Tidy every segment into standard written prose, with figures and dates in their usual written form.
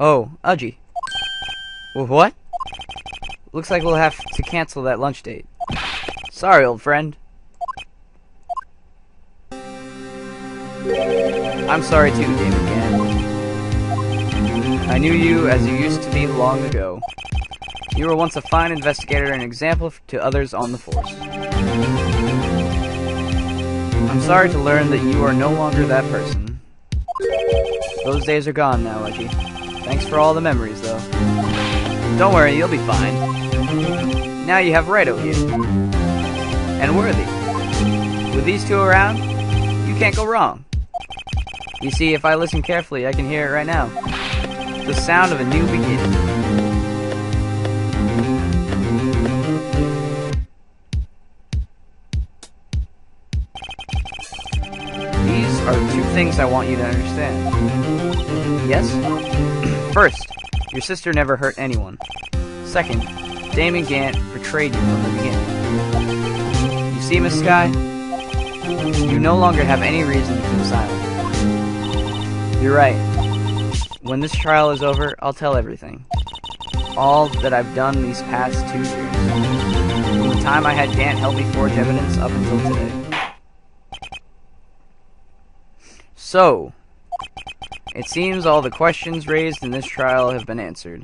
Oh, Udgy. What? Looks like we'll have to cancel that lunch date. Sorry, old friend. I'm sorry too, Damon Gann. I knew you as you used to be long ago. You were once a fine investigator and an example to others on the force. I'm sorry to learn that you are no longer that person. Those days are gone now, Udgy. Thanks for all the memories, though. Don't worry, you'll be fine. Now you have Wright here. And Worthy. With these two around, you can't go wrong. You see, if I listen carefully, I can hear it right now. The sound of a new beginning. These are two things I want you to understand. Yes? First, your sister never hurt anyone. Second, Damon Gant betrayed you from the beginning. You see, Miss Sky? You no longer have any reason to keep silent. You're right. When this trial is over, I'll tell everything. All that I've done these past 2 years. From the time I had Gant help me forge evidence up until today. So, it seems all the questions raised in this trial have been answered.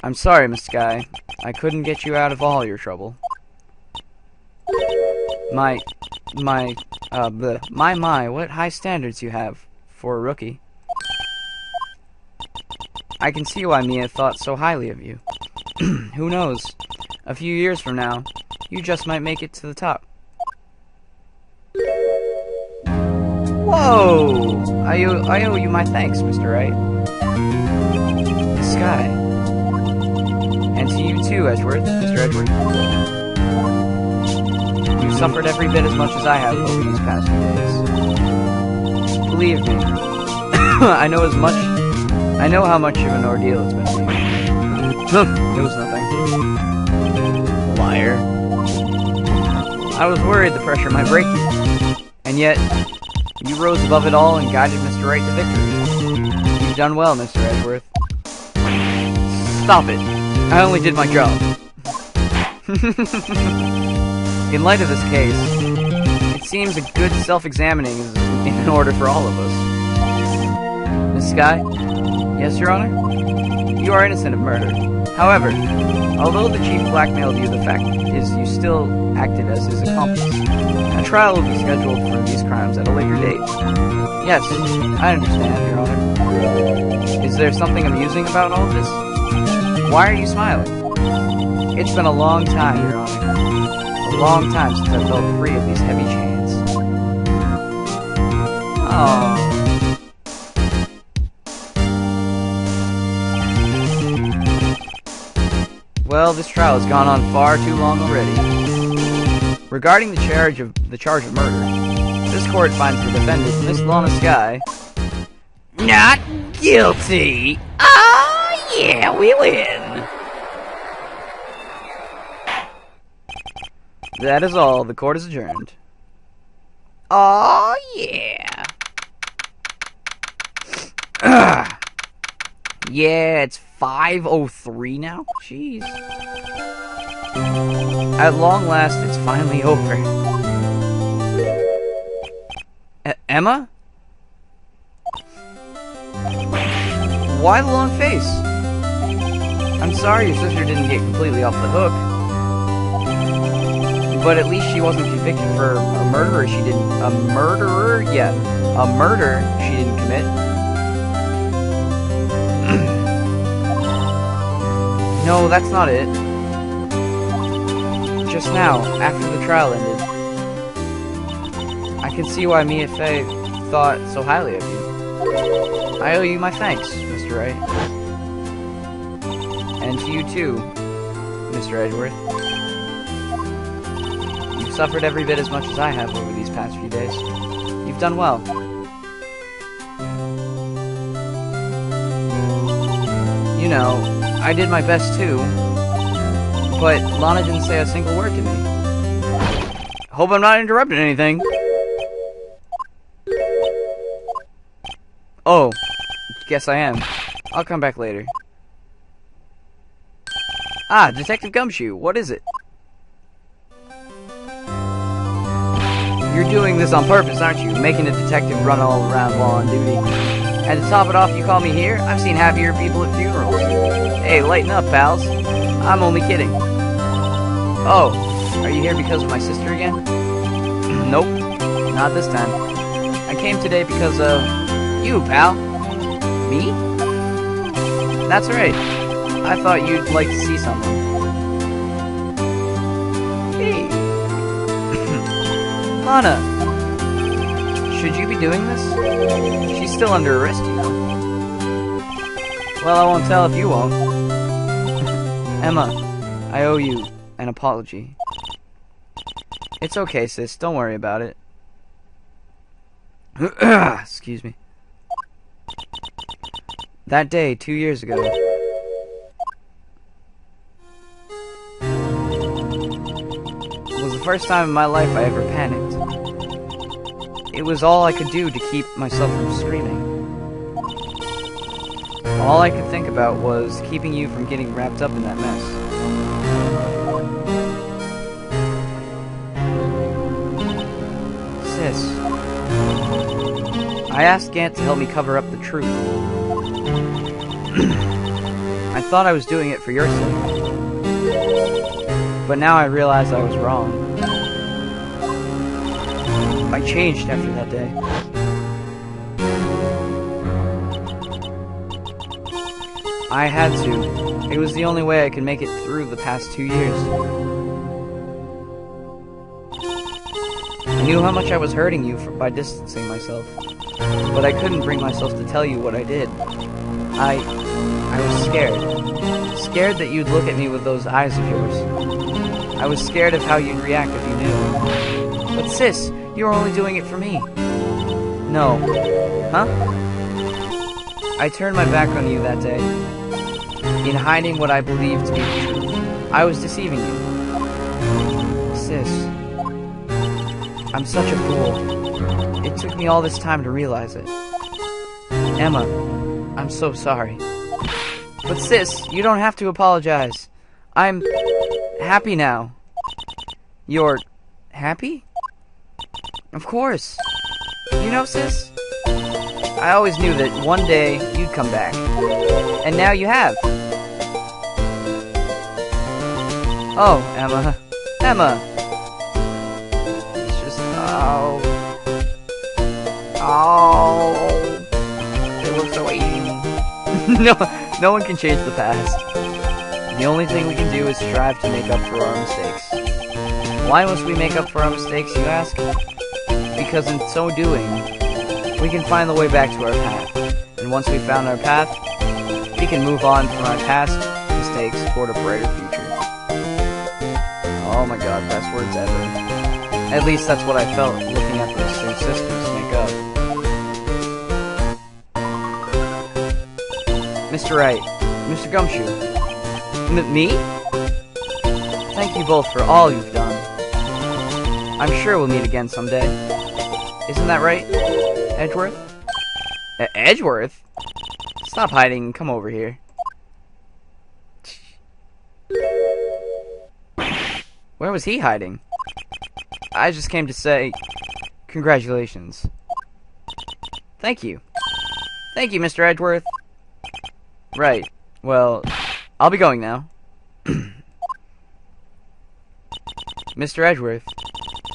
I'm sorry, Miss Sky. I couldn't get you out of all your trouble. My, what high standards you have for a rookie. I can see why Mia thought so highly of you. Who knows? A few years from now, you just might make it to the top. Whoa! I owe you my thanks, Mr. Wright. Sky. And to you too, Edgeworth, Mr. Edgeworth. You've suffered every bit as much as I have over these past few days. Believe me, I know how much of an ordeal it's been for you. It was nothing. Liar. I was worried the pressure might break you. And yet, you rose above it all and guided Mr. Wright to victory. You've done well, Mr. Edgeworth. Stop it. I only did my job. In light of this case, it seems a good self-examining is in order for all of us. Miss Sky? Yes, Your Honor? You are innocent of murder. However, although the chief blackmailed you, the fact is you still acted as his accomplice. A trial will be scheduled for these crimes at a later date. Yes, I understand, Your Honor. Is there something amusing about all this? Why are you smiling? It's been a long time, Your Honor. A long time since I felt free of these heavy chains. Oh. Well, this trial has gone on far too long already. Regarding the charge of murder, this court finds the defendant, Miss Lana Sky, not guilty. Oh, yeah, we win. That is all. The court is adjourned. Oh, yeah. Yeah, it's 5:03 now? Jeez. At long last, it's finally over. Emma? Why the long face? I'm sorry your sister didn't get completely off the hook. But at least she wasn't convicted for a murder she didn't... A murderer? Yeah. A murder she didn't commit. No, that's not it. Just now, after the trial ended, I can see why Mia Fey thought so highly of you. I owe you my thanks, Mr. Wright. And to you too, Mr. Edgeworth. You've suffered every bit as much as I have over these past few days. You've done well. You know, I did my best too, but Lana didn't say a single word to me. Hope I'm not interrupting anything. Oh, guess I am. I'll come back later. Ah, Detective Gumshoe, what is it? You're doing this on purpose, aren't you? Making a detective run all around while on duty. And to top it off, you call me here? I've seen happier people at funerals. Hey, lighten up, pals. I'm only kidding. Oh, are you here because of my sister again? Nope, not this time. I came today because of you, pal. Me? That's right. I thought you'd like to see someone. Hey. Lana. Should you be doing this? She's still under arrest, you know. Well, I won't tell if you won't. Emma, I owe you an apology. It's okay, sis. Don't worry about it. Excuse me. That day, 2 years ago, was the first time in my life I ever panicked. It was all I could do to keep myself from screaming. All I could think about was keeping you from getting wrapped up in that mess. Sis, I asked Gant to help me cover up the truth. I thought I was doing it for your sake. But now I realize I was wrong. I changed after that day. I had to. It was the only way I could make it through the past 2 years. I knew how much I was hurting you by distancing myself, but I couldn't bring myself to tell you what I did. I was scared. Scared that you'd look at me with those eyes of yours. I was scared of how you'd react if you knew. But sis, you were only doing it for me. No. Huh? I turned my back on you that day, in hiding what I believed to be the truth. I was deceiving you. Sis, I'm such a fool. It took me all this time to realize it. Emma, I'm so sorry. But sis, you don't have to apologize. I'm happy now. You're happy? Of course. You know, sis, I always knew that one day you'd come back. And now you have. Oh, Emma. Emma! It's just... Oh... It looks so easy. No one can change the past. The only thing we can do is strive to make up for our mistakes. Why must we make up for our mistakes, you ask? Because in so doing, we can find the way back to our path. And once we've found our path, we can move on from our past mistakes toward a brighter future. Oh my god, best words ever. At least that's what I felt looking at those two sisters make up. Mr. Wright, Mr. Gumshoe. Me? Thank you both for all you've done. I'm sure we'll meet again someday. Isn't that right, Edgeworth? Edgeworth? Stop hiding and come over here. Where was he hiding? I just came to say congratulations. Thank you. Thank you, Mr. Edgeworth. Right. Well, I'll be going now. Mr. Edgeworth,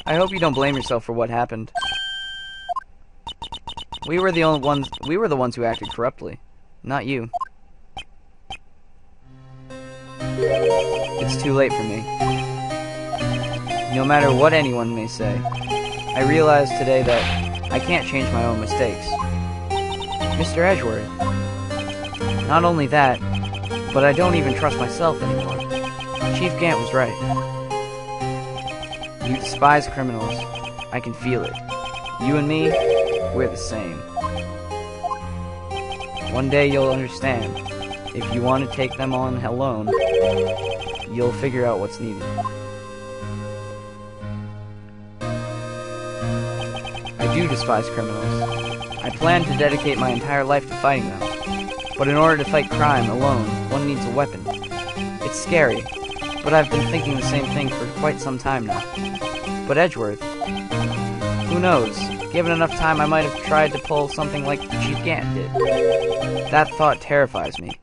I hope you don't blame yourself for what happened. We were the ones who acted corruptly, not you. It's too late for me. No matter what anyone may say, I realize today that I can't change my own mistakes. Mr. Edgeworth, not only that, but I don't even trust myself anymore. Chief Gant was right. You despise criminals. I can feel it. You and me, we're the same. One day you'll understand. If you want to take them on alone, you'll figure out what's needed. I do despise criminals. I plan to dedicate my entire life to fighting them. But in order to fight crime alone, one needs a weapon. It's scary, but I've been thinking the same thing for quite some time now. But Edgeworth, who knows? Given enough time, I might have tried to pull something like Chief Gant did. That thought terrifies me.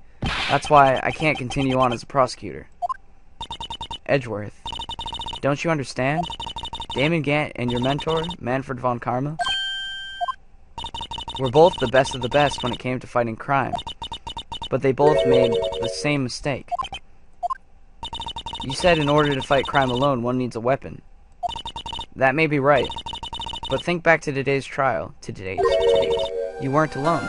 That's why I can't continue on as a prosecutor. Edgeworth, don't you understand? Damon Gant and your mentor, Manfred von Karma, were both the best of the best when it came to fighting crime. But they both made the same mistake. You said in order to fight crime alone, one needs a weapon. That may be right. But think back to today's trial. You weren't alone.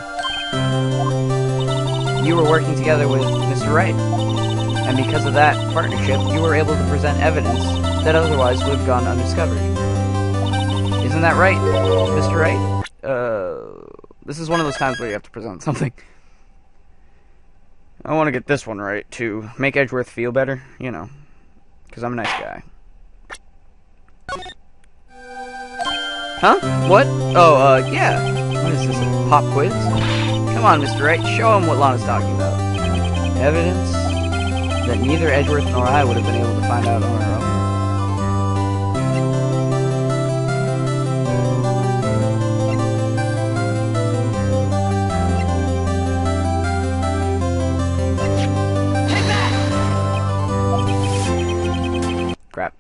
You were working together with Mr. Wright. And because of that partnership, you were able to present evidence that otherwise would have gone undiscovered. Isn't that right, Mr. Wright? This is one of those times where you have to present something. I want to get this one right, to make Edgeworth feel better, you know, because I'm a nice guy. Huh? What? Oh, yeah. What is this, a pop quiz? Come on, Mr. Wright, show him what Lana's talking about. Evidence that neither Edgeworth nor I would have been able to find out on our own. Crap.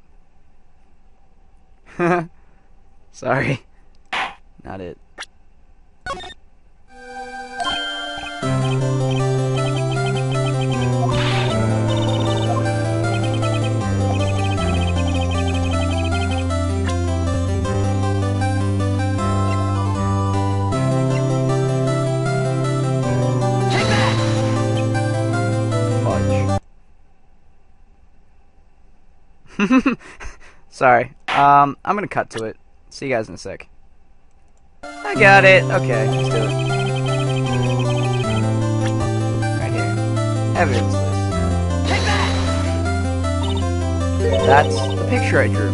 Sorry. Not it. Fudge. Sorry. I'm gonna cut to it. See you guys in a sec. I got it. Okay, let's do it. Right here. Evidence list. That's the picture I drew.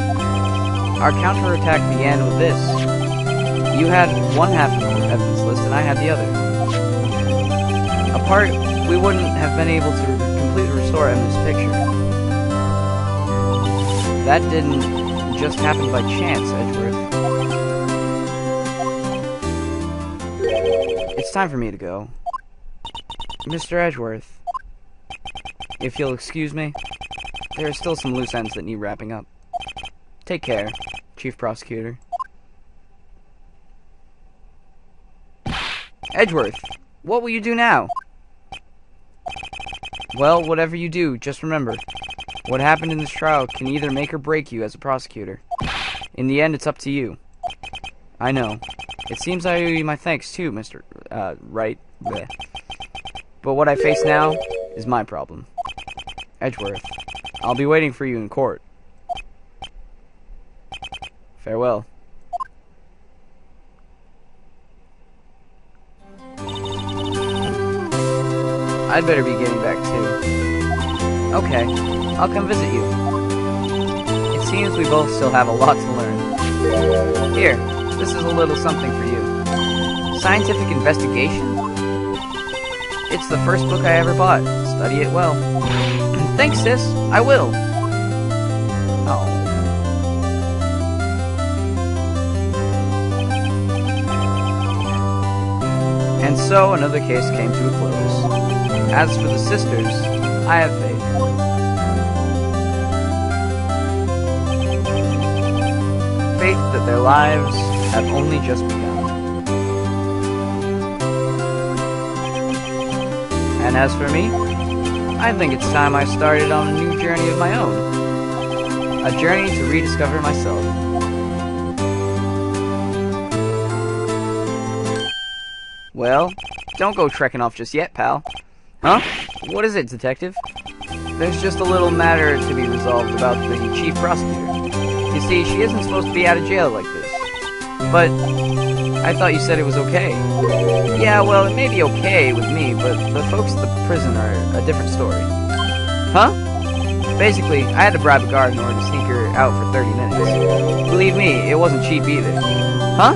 Our counterattack began with this. You had one half of the evidence list and I had the other. Apart, we wouldn't have been able to completely restore Emma's picture. That didn't just happen by chance, Edgeworth. It's time for me to go. Mr. Edgeworth, if you'll excuse me, there are still some loose ends that need wrapping up. Take care, Chief Prosecutor. Edgeworth, what will you do now? Well, whatever you do, just remember, what happened in this trial can either make or break you as a prosecutor. In the end, it's up to you. I know. It seems I owe you my thanks too, Mr. Wright. Bleh. But what I face now is my problem. Edgeworth, I'll be waiting for you in court. Farewell. I'd better be getting back too. Okay, I'll come visit you. It seems we both still have a lot to learn. Here, this is a little something for you. Scientific investigation? It's the first book I ever bought. Study it well. Thanks, sis. I will. Oh. And so another case came to a close. As for the sisters, I have faith. Faith that their lives have only just begun. And as for me, I think it's time I started on a new journey of my own. A journey to rediscover myself. Well, don't go trekking off just yet, pal. Huh? What is it, detective? There's just a little matter to be resolved about the chief prosecutor. You see, she isn't supposed to be out of jail like this. But I thought you said it was okay. Yeah, well, it may be okay with me, but the folks at the prison are a different story. Huh? Basically, I had to bribe a guard in order to sneak her out for 30 minutes. Believe me, it wasn't cheap either. Huh?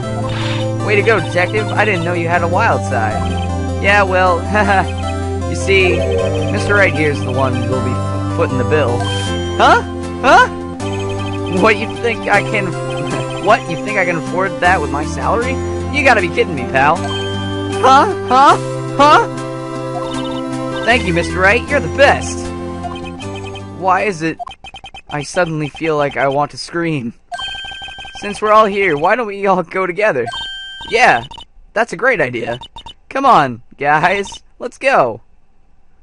Way to go, detective. I didn't know you had a wild side. Yeah, well, haha. You see, Mr. Wright here's the one who'll be footing the bill. Huh? Huh? What, you think I can... What? You think I can afford that with my salary? You gotta be kidding me, pal. Huh? Huh? Huh? Thank you, Mr. Wright. You're the best. Why is it I suddenly feel like I want to scream? Since we're all here, why don't we all go together? Yeah, that's a great idea. Come on, guys. Let's go.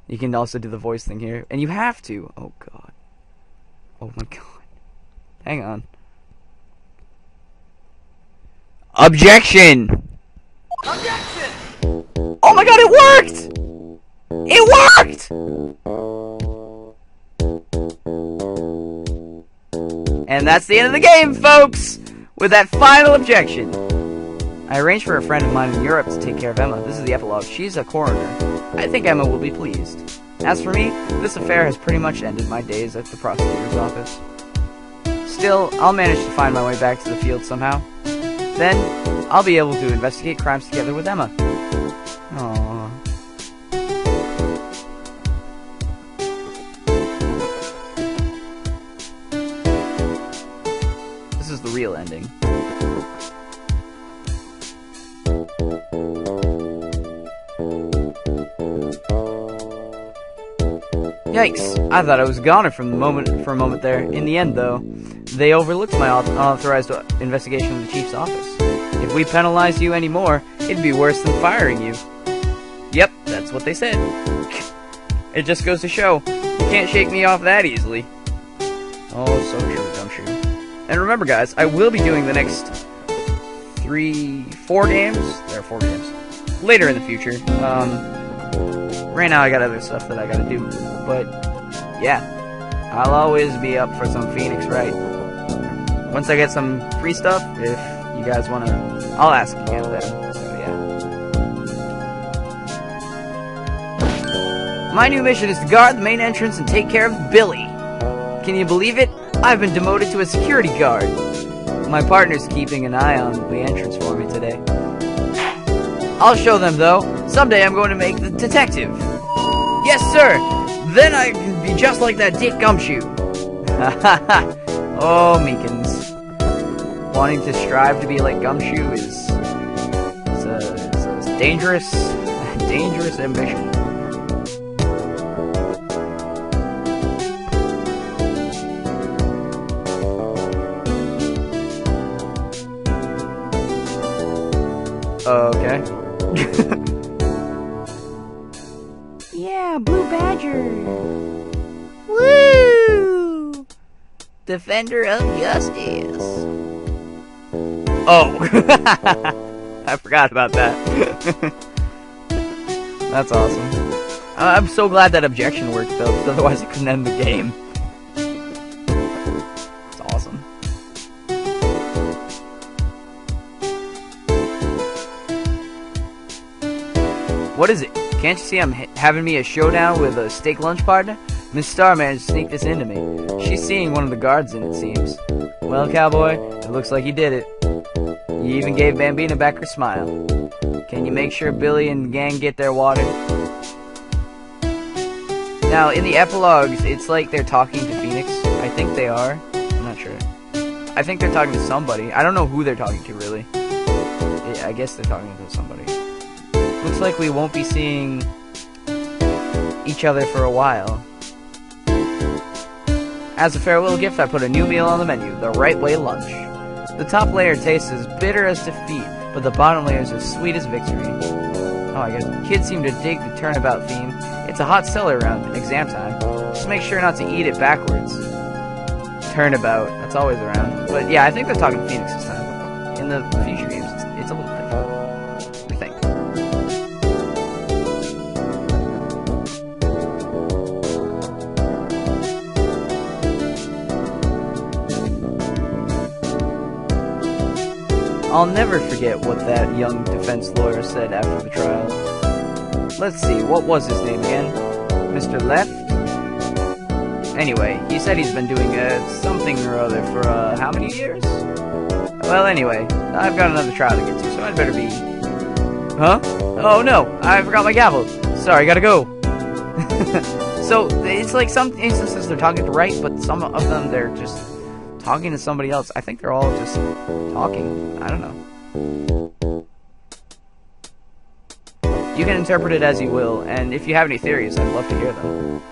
You can also do the voice thing here. And you have to. Oh, God. Oh, my God. Hang on. Objection! Objection! Oh, my God, it worked! It worked! And that's the end of the game, folks! With that final objection. I arranged for a friend of mine in Europe to take care of Emma. This is the epilogue. She's a coroner. I think Emma will be pleased. As for me, this affair has pretty much ended my days at the prosecutor's office. Still, I'll manage to find my way back to the field somehow. Then, I'll be able to investigate crimes together with Emma. Aww. This is the real ending. Yikes, I thought I was a goner for a moment there. In the end, though, they overlooked my unauthorized investigation of the chief's office. If we penalized you anymore, it'd be worse than firing you. Yep, that's what they said. It just goes to show, you can't shake me off that easily. Oh, so true, Gumshoe. And remember, guys, I will be doing the next 4 games. There are 4 games. Later in the future. Right now I got other stuff that I gotta do. But, yeah. I'll always be up for some Phoenix Wright. Once I get some free stuff, if you guys wanna... I'll ask again then. So, yeah. My new mission is to guard the main entrance and take care of Billy. Can you believe it? I've been demoted to a security guard. My partner's keeping an eye on the entrance for me today. I'll show them, though. Someday I'm going to make the detective. Yes, sir. Then I can be just like that Dick Gumshoe. Oh, Meekins. Wanting to strive to be like Gumshoe is a dangerous ambition. Okay. Yeah, Blue Badger. Woo! Defender of justice. Oh. I forgot about that. That's awesome. I'm so glad that objection worked, though, because otherwise it couldn't end the game. It's awesome. What is it? Can't you see I'm having me a showdown with a steak lunch partner? Miss Star managed to sneak this into me. She's seeing one of the guards in, it seems. Well, cowboy, it looks like you did it. You even gave Bambina back her smile. Can you make sure Billy and the gang get their water? Now, in the epilogues, it's like they're talking to Phoenix. I think they are. I'm not sure. I think they're talking to somebody. I don't know who they're talking to, really. Yeah, I guess they're talking to somebody. Looks like we won't be seeing each other for a while. As a farewell gift, I put a new meal on the menu, the Right Way lunch. The top layer tastes as bitter as defeat, but the bottom layer is as sweet as victory. Oh, I guess kids seem to dig the turnabout theme. It's a hot seller around exam time. Just make sure not to eat it backwards. Turnabout, that's always around. But yeah, I think they're talking Phoenix this time. In the future games, it's a little different. I think. I'll never forget what that young defense lawyer said after the trial. Let's see, what was his name again? Mr. Left? Anyway, he said he's been doing something or other for how many years? Well, anyway, I've got another trial to get to, so I'd better be... Huh? Oh no, I forgot my gavel. Sorry, gotta go. So, it's like some instances they're talking to Wright, but some of them they're just talking to somebody else. I think they're all just talking. I don't know. You can interpret it as you will, and if you have any theories, I'd love to hear them.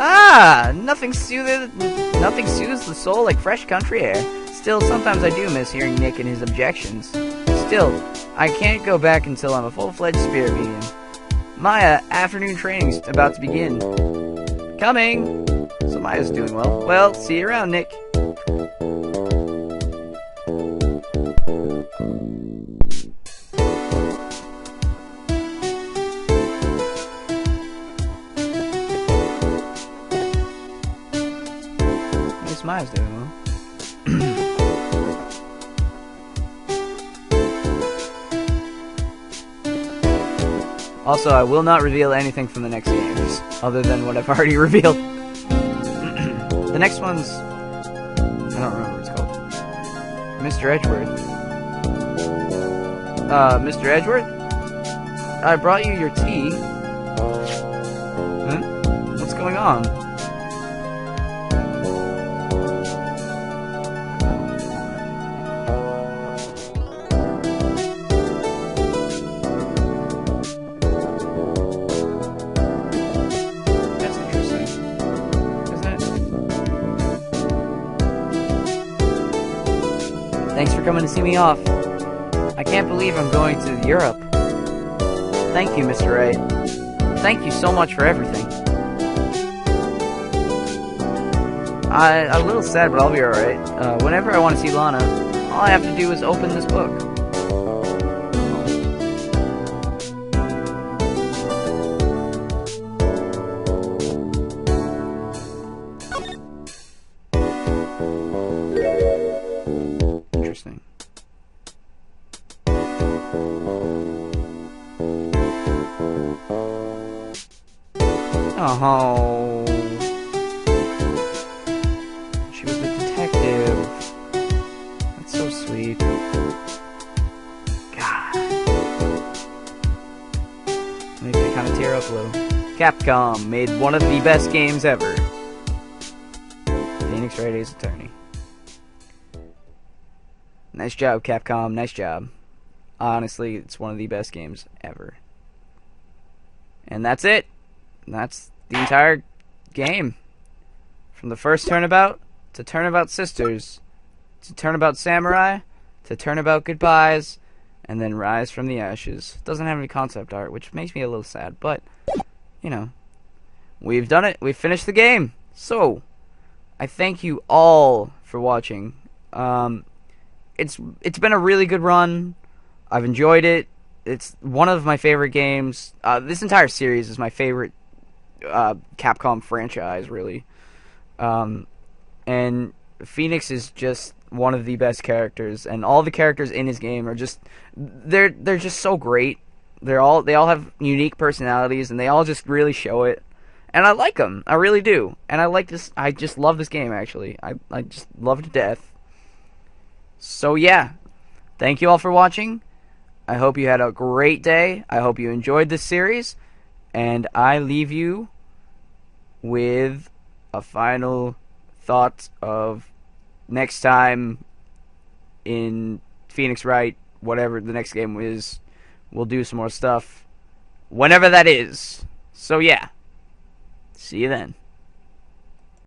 Ah, nothing soothes the soul like fresh country air. Still, sometimes I do miss hearing Nick and his objections. Still, I can't go back until I'm a full-fledged spirit medium. Maya, afternoon training's about to begin. Coming! So Maya's doing well. Well, see you around, Nick. Miss Maya's doing well. Also, I will not reveal anything from the next games, other than what I've already revealed. The next one's... I don't remember what it's called. Mr. Edgeworth. Mr. Edgeworth? I brought you your tea. Huh? What's going on? Thanks for coming to see me off. I can't believe I'm going to Europe. Thank you, Mr. Wright. Thank you so much for everything. I'm a little sad, but I'll be alright. Whenever I want to see Lana, all I have to do is open this book. Interesting. Oh, she was the detective. That's so sweet. God, makes me kind of tear up a little. Capcom made one of the best games ever. Phoenix Wright Ace Attorney. Nice job, Capcom. Nice job. Honestly, it's one of the best games ever. And that's it. That's the entire game. From the first Turnabout, to Turnabout Sisters, to Turnabout Samurai, to Turnabout Goodbyes, and then Rise from the Ashes. Doesn't have any concept art, which makes me a little sad, but, you know, we've done it. We've finished the game. So, I thank you all for watching. It's been a really good run. I've enjoyed it. It's one of my favorite games. This entire series is my favorite Capcom franchise, really. And Phoenix is just one of the best characters, and all the characters in his game are just they're just so great. They all have unique personalities, and they all just really show it. And I like them. I really do. And I like this. I just love this game, actually. I just love it to death. So yeah, thank you all for watching. I hope you had a great day. I hope you enjoyed this series. And I leave you with a final thought of next time in Phoenix Wright, whatever the next game is, we'll do some more stuff. Whenever that is. So yeah, see you then.